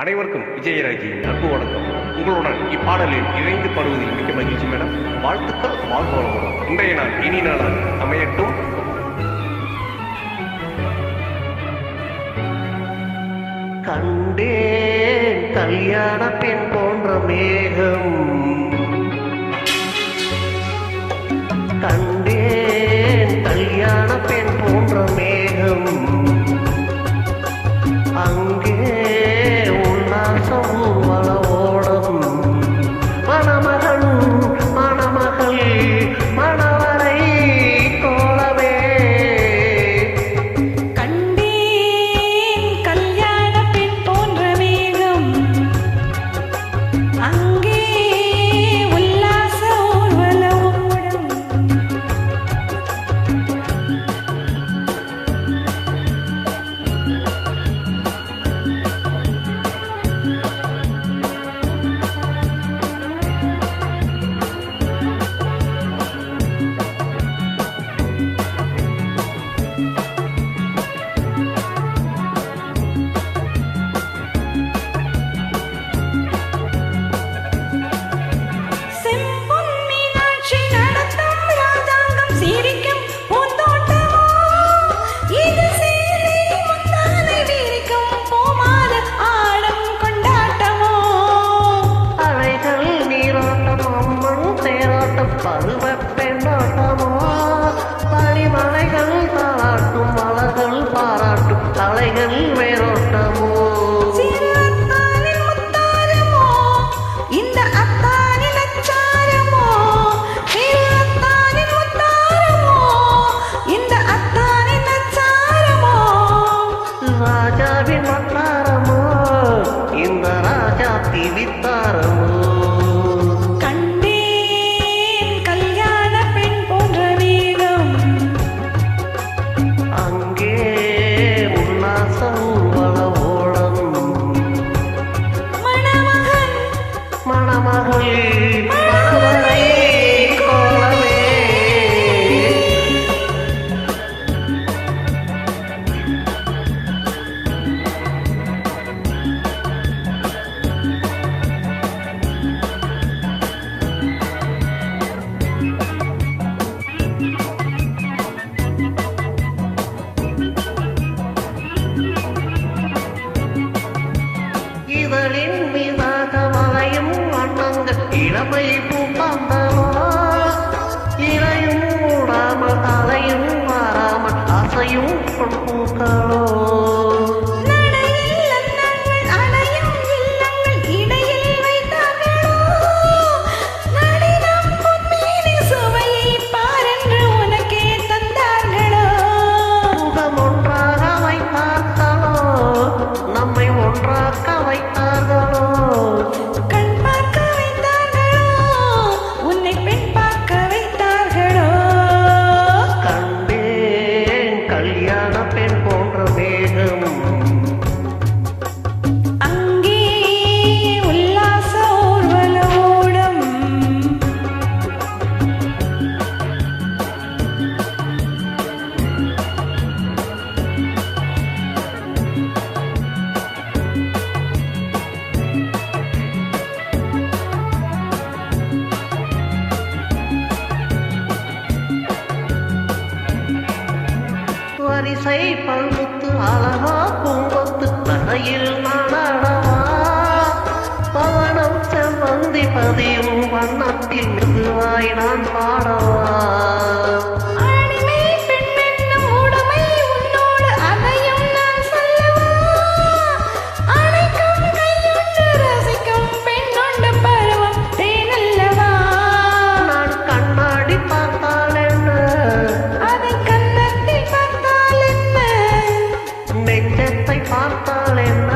அனைவருக்கும் விஜயராஜியின் அன்பு வணக்கம். உங்களுடன் இப்பாடலில் இணைந்து பாடுவதில் மிக்க மகிழ்ச்சி மேடம். வாழ்த்துக்கள், வாழ்வாளமுடன். இன்றைய நாள் இனி நாளாக அமையட்டும். கண்டேன் கல்யாண பெண் போன்ற மேகம், கண்டேன் கல்யாண பெண் போன்ற மேகம், அங்கே உல்லாசம் ஊர்வலோடும் மணமகள் மணமகள் மணவரை கோலவே. கண்டேன் கல்யாண பெண் போன்ற மேகம், அங்கே உல்லாச ஊர்வலோடும் பருவ பெண்ணாட்டமோ, பனிமலைகள் தாளாட்டும் மலர்கள் பாராட்டும் தலைகள் வேரோட்டமோ, இந்த அத்தானின் அச்சாரமோ, இந்த அத்தானின் அச்சாரமோ, ராஜாவின் வட்டாரமோ, இந்த ராஜா திவித்தாரமோ. இதழின் மீதாக வளையும் வண்ணங்கள் இளமை பூப்பாந்தலோ, இலையும் மூடாமல் தலையும் மாறாமல் அசையும் பூக்களோ, ஒன்றாக்க வைத்தார்களோ, கண் பார்க்க வைத்தார்களோ, உன்னை பெண் பார்க்க வைத்தார்களோ. கண்டேன் கல்யாண பெண் போன்ற மேகம், அங்கே உல்லாச ஊர்வலோடும் வரிசை பழுத்து அழகா பூங்கொத்து நடையில் நாடவா, பவனம் செவ்வந்தி பதியும் வண்ணத்தில் மெதுவாய் நான் பாடவா. பார்த்தால் என்ன,